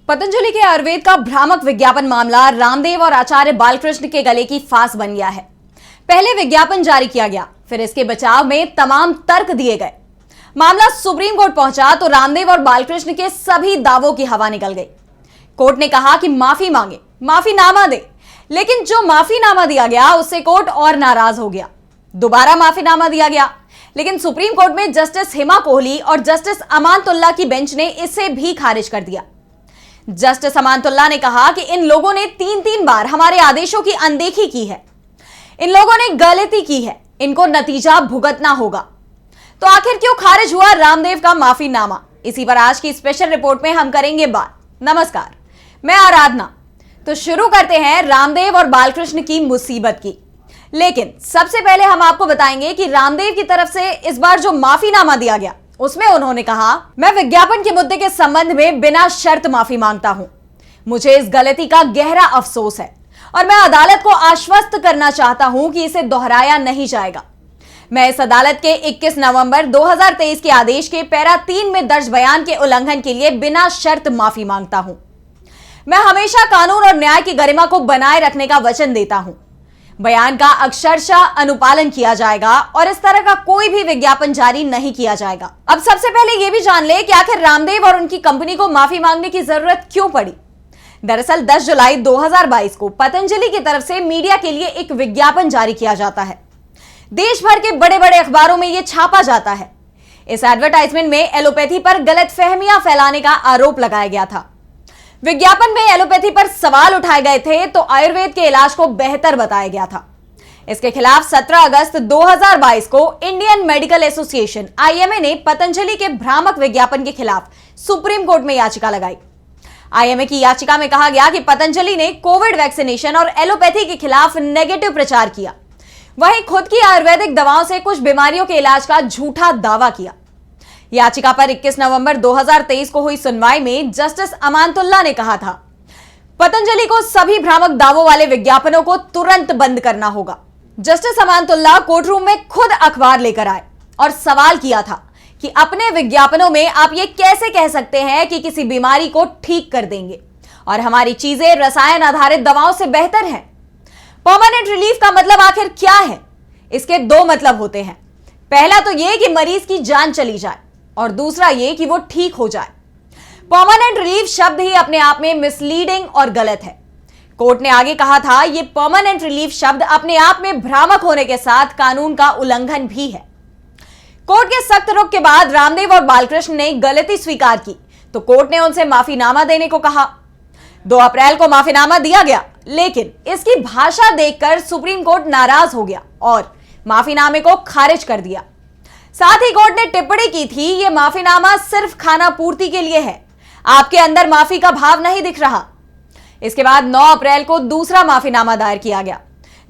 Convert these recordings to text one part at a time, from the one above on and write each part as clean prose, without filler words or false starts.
पतंजलि के आयुर्वेद का भ्रामक विज्ञापन मामला रामदेव और आचार्य बालकृष्ण के गले की फांस बन गया है। पहले विज्ञापन जारी किया गया, फिर इसके बचाव में तमाम तर्क दिए गए। मामला सुप्रीम कोर्ट पहुंचा तो रामदेव और बालकृष्ण के सभी दावों की हवा निकल गई। कोर्ट ने कहा कि माफी मांगे, माफीनामा दे, लेकिन जो माफीनामा दिया गया उससे कोर्ट और नाराज हो गया। दोबारा माफीनामा दिया गया, लेकिन सुप्रीम कोर्ट में जस्टिस हेमा कोहली और जस्टिस अमानतुल्ला की बेंच ने इसे भी खारिज कर दिया। जस्टिस अमानतुल्ला ने कहा कि इन लोगों ने 3 बार हमारे आदेशों की अनदेखी की है, इन लोगों ने गलती की है, इनको नतीजा भुगतना होगा। तो आखिर क्यों खारिज हुआ रामदेव का माफीनामा? इसी पर आज की स्पेशल रिपोर्ट में हम करेंगे बात। नमस्कार, मैं आराधना। तो शुरू करते हैं रामदेव और बालकृष्ण की मुसीबत की। लेकिन सबसे पहले हम आपको बताएंगे कि रामदेव की तरफ से इस बार जो माफीनामा दिया गया उसमें उन्होंने कहा, मैं विज्ञापन के मुद्दे के संबंध में बिना शर्त माफी मांगता हूं। मुझे इस गलती का गहरा अफसोस है और मैं अदालत को आश्वस्त करना चाहता हूं कि इसे दोहराया नहीं जाएगा। मैं इस अदालत के 21 नवंबर 2023 के आदेश के पैरा 3 में दर्ज बयान के उल्लंघन के लिए बिना शर्त माफी मांगता हूं। मैं हमेशा कानून और न्याय की गरिमा को बनाए रखने का वचन देता हूं। बयान का अक्षरशः अनुपालन किया जाएगा और इस तरह का कोई भी विज्ञापन जारी नहीं किया जाएगा। अब सबसे पहले यह भी जान ले कि आखिर रामदेव और उनकी कंपनी को माफी मांगने की जरूरत क्यों पड़ी। दरअसल 10 जुलाई 2022 को पतंजलि की तरफ से मीडिया के लिए एक विज्ञापन जारी किया जाता है। देश भर के बड़े बड़े अखबारों में यह छापा जाता है। इस एडवर्टाइजमेंट में एलोपैथी पर गलतफहमियां फैलाने का आरोप लगाया गया था। विज्ञापन में एलोपैथी पर सवाल उठाए गए थे तो आयुर्वेद के इलाज को बेहतर बताया गया था। इसके खिलाफ 17 अगस्त 2022 को इंडियन मेडिकल एसोसिएशन (IMA) ने पतंजलि के भ्रामक विज्ञापन के खिलाफ सुप्रीम कोर्ट में याचिका लगाई। IMA की याचिका में कहा गया कि पतंजलि ने कोविड वैक्सीनेशन और एलोपैथी के खिलाफ नेगेटिव प्रचार किया, वहीं खुद की आयुर्वेदिक दवाओं से कुछ बीमारियों के इलाज का झूठा दावा किया। याचिका पर 21 नवंबर 2023 को हुई सुनवाई में जस्टिस अमानतुल्ला ने कहा था, पतंजलि को सभी भ्रामक दावों वाले विज्ञापनों को तुरंत बंद करना होगा। जस्टिस अमानतुल्ला कोर्टरूम में खुद अखबार लेकर आए और सवाल किया था कि अपने विज्ञापनों में आप ये कैसे कह सकते हैं कि किसी बीमारी को ठीक कर देंगे और हमारी चीजें रसायन आधारित दवाओं से बेहतर हैं। परमानेंट रिलीफ का मतलब आखिर क्या है? इसके 2 मतलब होते हैं। पहला तो यह कि मरीज की जान चली जाए और दूसरा ये कि वो ठीक हो जाए। परमानेंट रिलीफ शब्द ही अपने आप में मिसलीडिंग और गलत है। कोर्ट ने आगे कहा था, ये परमानेंट रिलीफ शब्द अपने आप में भ्रामक होने के साथ कानून का उल्लंघन भी है। कोर्ट के सख्त रुख के बाद रामदेव और बालकृष्ण ने गलती स्वीकार की तो कोर्ट ने उनसे माफीनामा देने को कहा। 2 अप्रैल को माफीनामा दिया गया, लेकिन इसकी भाषा देखकर सुप्रीम कोर्ट नाराज हो गया और माफीनामे को खारिज कर दिया। साथ ही कोर्ट ने टिप्पणी की थी, यह माफीनामा सिर्फ खाना पूर्ति के लिए है, आपके अंदर माफी का भाव नहीं दिख रहा। इसके बाद 9 अप्रैल को दूसरा माफीनामा दायर किया गया,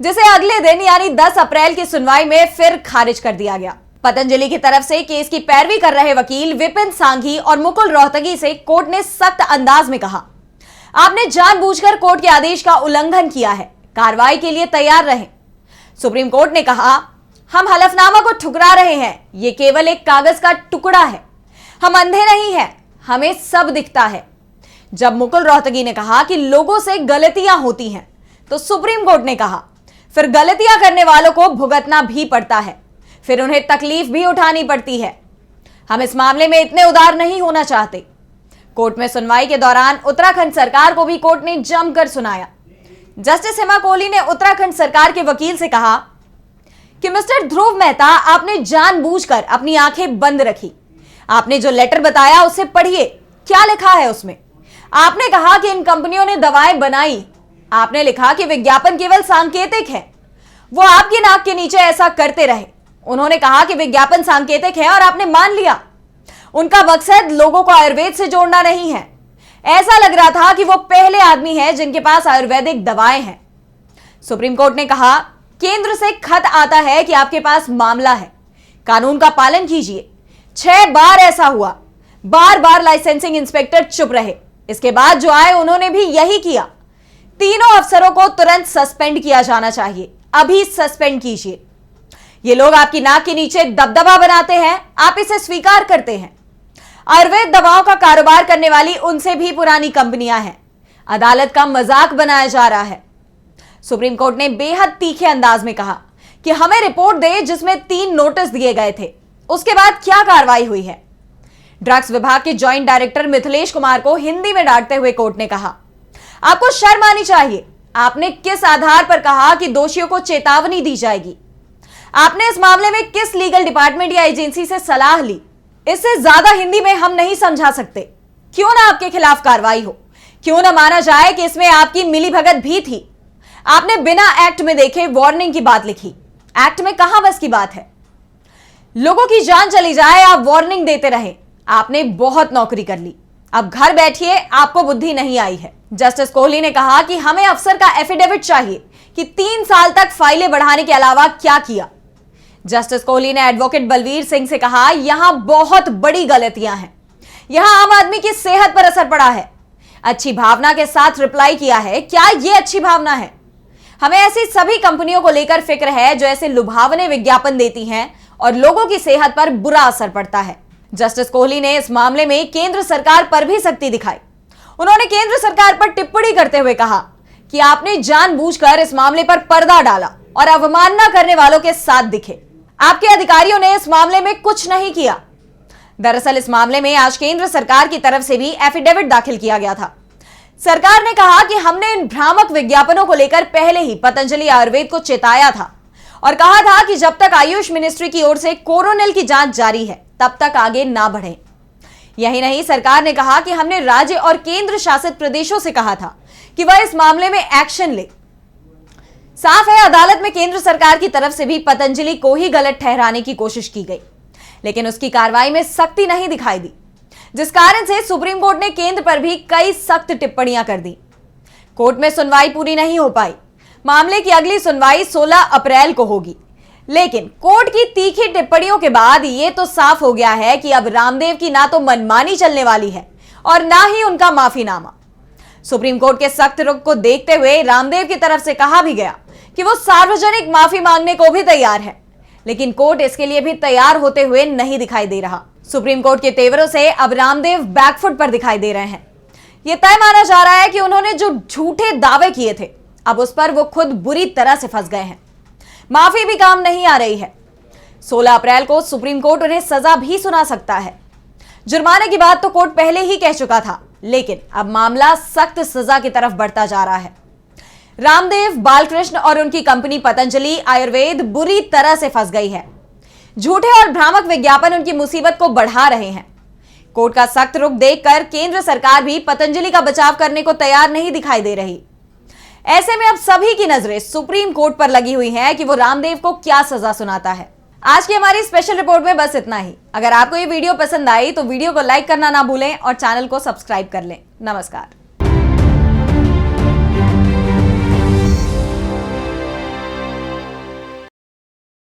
जिसे अगले दिन यानी 10 अप्रैल की सुनवाई में फिर खारिज कर दिया गया। पतंजलि की तरफ से केस की पैरवी कर रहे वकील विपिन सांघी और मुकुल रोहतगी से कोर्ट ने सख्त अंदाज में कहा, आपने जानबूझकर कोर्ट के आदेश का उल्लंघन किया है, कार्रवाई के लिए तैयार रहें। सुप्रीम कोर्ट ने कहा, हम हलफनामा को ठुकरा रहे हैं, यह केवल एक कागज का टुकड़ा है, हम अंधे नहीं हैं, हमें सब दिखता है। जब मुकुल रोहतगी ने कहा कि लोगों से गलतियां होती हैं तो सुप्रीम कोर्ट ने कहा, फिर गलतियां करने वालों को भुगतना भी पड़ता है, फिर उन्हें तकलीफ भी उठानी पड़ती है। हम इस मामले में इतने उदार नहीं होना चाहते। कोर्ट में सुनवाई के दौरान उत्तराखंड सरकार को भी कोर्ट ने जमकर सुनाया। जस्टिस हेमा कोहली ने उत्तराखंड सरकार के वकील से कहा कि मिस्टर ध्रुव मेहता, आपने जानबूझकर अपनी आंखें बंद रखी। आपने जो लेटर बताया उसे पढ़िए, क्या लिखा है उसमें। आपने कहा कि इन कंपनियों ने दवाएं बनाई। आपने लिखा कि विज्ञापन केवल सांकेतिक है। वो आपकी नाक के नीचे ऐसा करते रहे। उन्होंने कहा कि विज्ञापन सांकेतिक है और आपने मान लिया। उनका मकसद लोगों को आयुर्वेद से जोड़ना नहीं है। ऐसा लग रहा था कि वो पहले आदमी है जिनके पास आयुर्वेदिक दवाएं हैं। सुप्रीम कोर्ट ने कहा, केंद्र से खत आता है कि आपके पास मामला है, कानून का पालन कीजिए। 6 बार ऐसा हुआ, बार बार लाइसेंसिंग इंस्पेक्टर चुप रहे। इसके बाद जो आए उन्होंने भी यही किया। तीनों अफसरों को तुरंत सस्पेंड किया जाना चाहिए, अभी सस्पेंड कीजिए। ये लोग आपकी नाक के नीचे दबदबा बनाते हैं, आप इसे स्वीकार करते हैं। आयुर्वेद दवाओं का कारोबार करने वाली उनसे भी पुरानी कंपनियां हैं। अदालत का मजाक बनाया जा रहा है। सुप्रीम कोर्ट ने बेहद तीखे अंदाज में कहा कि हमें रिपोर्ट दे जिसमें 3 नोटिस दिए गए थे, उसके बाद क्या कार्रवाई हुई है। ड्रग्स विभाग के जॉइंट डायरेक्टर मिथिलेश कुमार को हिंदी में डांटते हुए कोर्ट ने कहा, आपको शर्म आनी चाहिए। आपने किस आधार पर कहा कि दोषियों को चेतावनी दी जाएगी? आपने इस मामले में किस लीगल डिपार्टमेंट या एजेंसी से सलाह ली? इससे ज्यादा हिंदी में हम नहीं समझा सकते। क्यों ना आपके खिलाफ कार्रवाई हो, क्यों ना माना जाए कि इसमें आपकी मिलीभगत भी थी। आपने बिना एक्ट में देखे वार्निंग की बात लिखी। एक्ट में कहां बस की बात है? लोगों की जान चली जाए, आप वार्निंग देते रहे। आपने बहुत नौकरी कर ली, अब घर बैठिए, आपको बुद्धि नहीं आई है। जस्टिस कोहली ने कहा कि हमें अफसर का एफिडेविट चाहिए कि 3 साल तक फाइलें बढ़ाने के अलावा क्या किया। जस्टिस कोहली ने एडवोकेट बलवीर सिंह से कहा, यहां बहुत बड़ी गलतियां हैं, यहां आम आदमी की सेहत पर असर पड़ा है। अच्छी भावना के साथ रिप्लाई किया है, क्या यह अच्छी भावना है? हमें ऐसी सभी कंपनियों को लेकर फिक्र है जो ऐसे लुभावने विज्ञापन देती हैं और लोगों की सेहत पर बुरा असर पड़ता है। जस्टिस कोहली ने इस मामले में केंद्र सरकार पर भी सख्ती दिखाई। उन्होंने केंद्र सरकार पर टिप्पणी करते हुए कहा कि आपने जानबूझकर इस मामले पर पर्दा डाला और अवमानना करने वालों के साथ दिखे। आपके अधिकारियों ने इस मामले में कुछ नहीं किया। दरअसल इस मामले में आज केंद्र सरकार की तरफ से भी एफिडेविट दाखिल किया गया था। सरकार ने कहा कि हमने इन भ्रामक विज्ञापनों को लेकर पहले ही पतंजलि आयुर्वेद को चेताया था और कहा था कि जब तक आयुष मिनिस्ट्री की ओर से कोरोनिल की जांच जारी है तब तक आगे ना बढ़ें। यही नहीं, सरकार ने कहा कि हमने राज्य और केंद्र शासित प्रदेशों से कहा था कि वह इस मामले में एक्शन ले। साफ है, अदालत में केंद्र सरकार की तरफ से भी पतंजलि को ही गलत ठहराने की कोशिश की गई, लेकिन उसकी कार्रवाई में सख्ती नहीं दिखाई दी, जिस कारण से सुप्रीम कोर्ट ने केंद्र पर भी कई सख्त टिप्पणियां कर दी। कोर्ट में सुनवाई पूरी नहीं हो पाई। मामले की अगली सुनवाई 16 अप्रैल को होगी, लेकिन कोर्ट की तीखी टिप्पणियों के बाद यह तो साफ हो गया है कि अब रामदेव की ना तो मनमानी चलने वाली है और ना ही उनका माफीनामा। सुप्रीम कोर्ट के सख्त रुख को देखते हुए रामदेव की तरफ से कहा भी गया कि वो सार्वजनिक माफी मांगने को भी तैयार है, लेकिन कोर्ट इसके लिए भी तैयार होते हुए नहीं दिखाई दे रहा। सुप्रीम कोर्ट के तेवरों से अब रामदेव बैकफुट पर दिखाई दे रहे हैं। यह तय माना जा रहा है कि उन्होंने जो झूठे दावे किए थे, अब उस पर वो खुद बुरी तरह से फंस गए हैं। माफी भी काम नहीं आ रही है। 16 अप्रैल को सुप्रीम कोर्ट उन्हें सजा भी सुना सकता है। जुर्माने की बात तो कोर्ट पहले ही कह चुका था, लेकिन अब मामला सख्त सजा की तरफ बढ़ता जा रहा है। रामदेव, बालकृष्ण और उनकी कंपनी पतंजलि आयुर्वेद बुरी तरह से फंस गई है। झूठे और भ्रामक विज्ञापन उनकी मुसीबत को बढ़ा रहे हैं। कोर्ट का सख्त रुख देखकर केंद्र सरकार भी पतंजलि का बचाव करने को तैयार नहीं दिखाई दे रही। ऐसे में अब सभी की नजरें सुप्रीम कोर्ट पर लगी हुई हैं कि वो रामदेव को क्या सजा सुनाता है। आज की हमारी स्पेशल रिपोर्ट में बस इतना ही। अगर आपको ये वीडियो पसंद आई तो वीडियो को लाइक करना ना भूलें और चैनल को सब्सक्राइब कर लें। नमस्कार।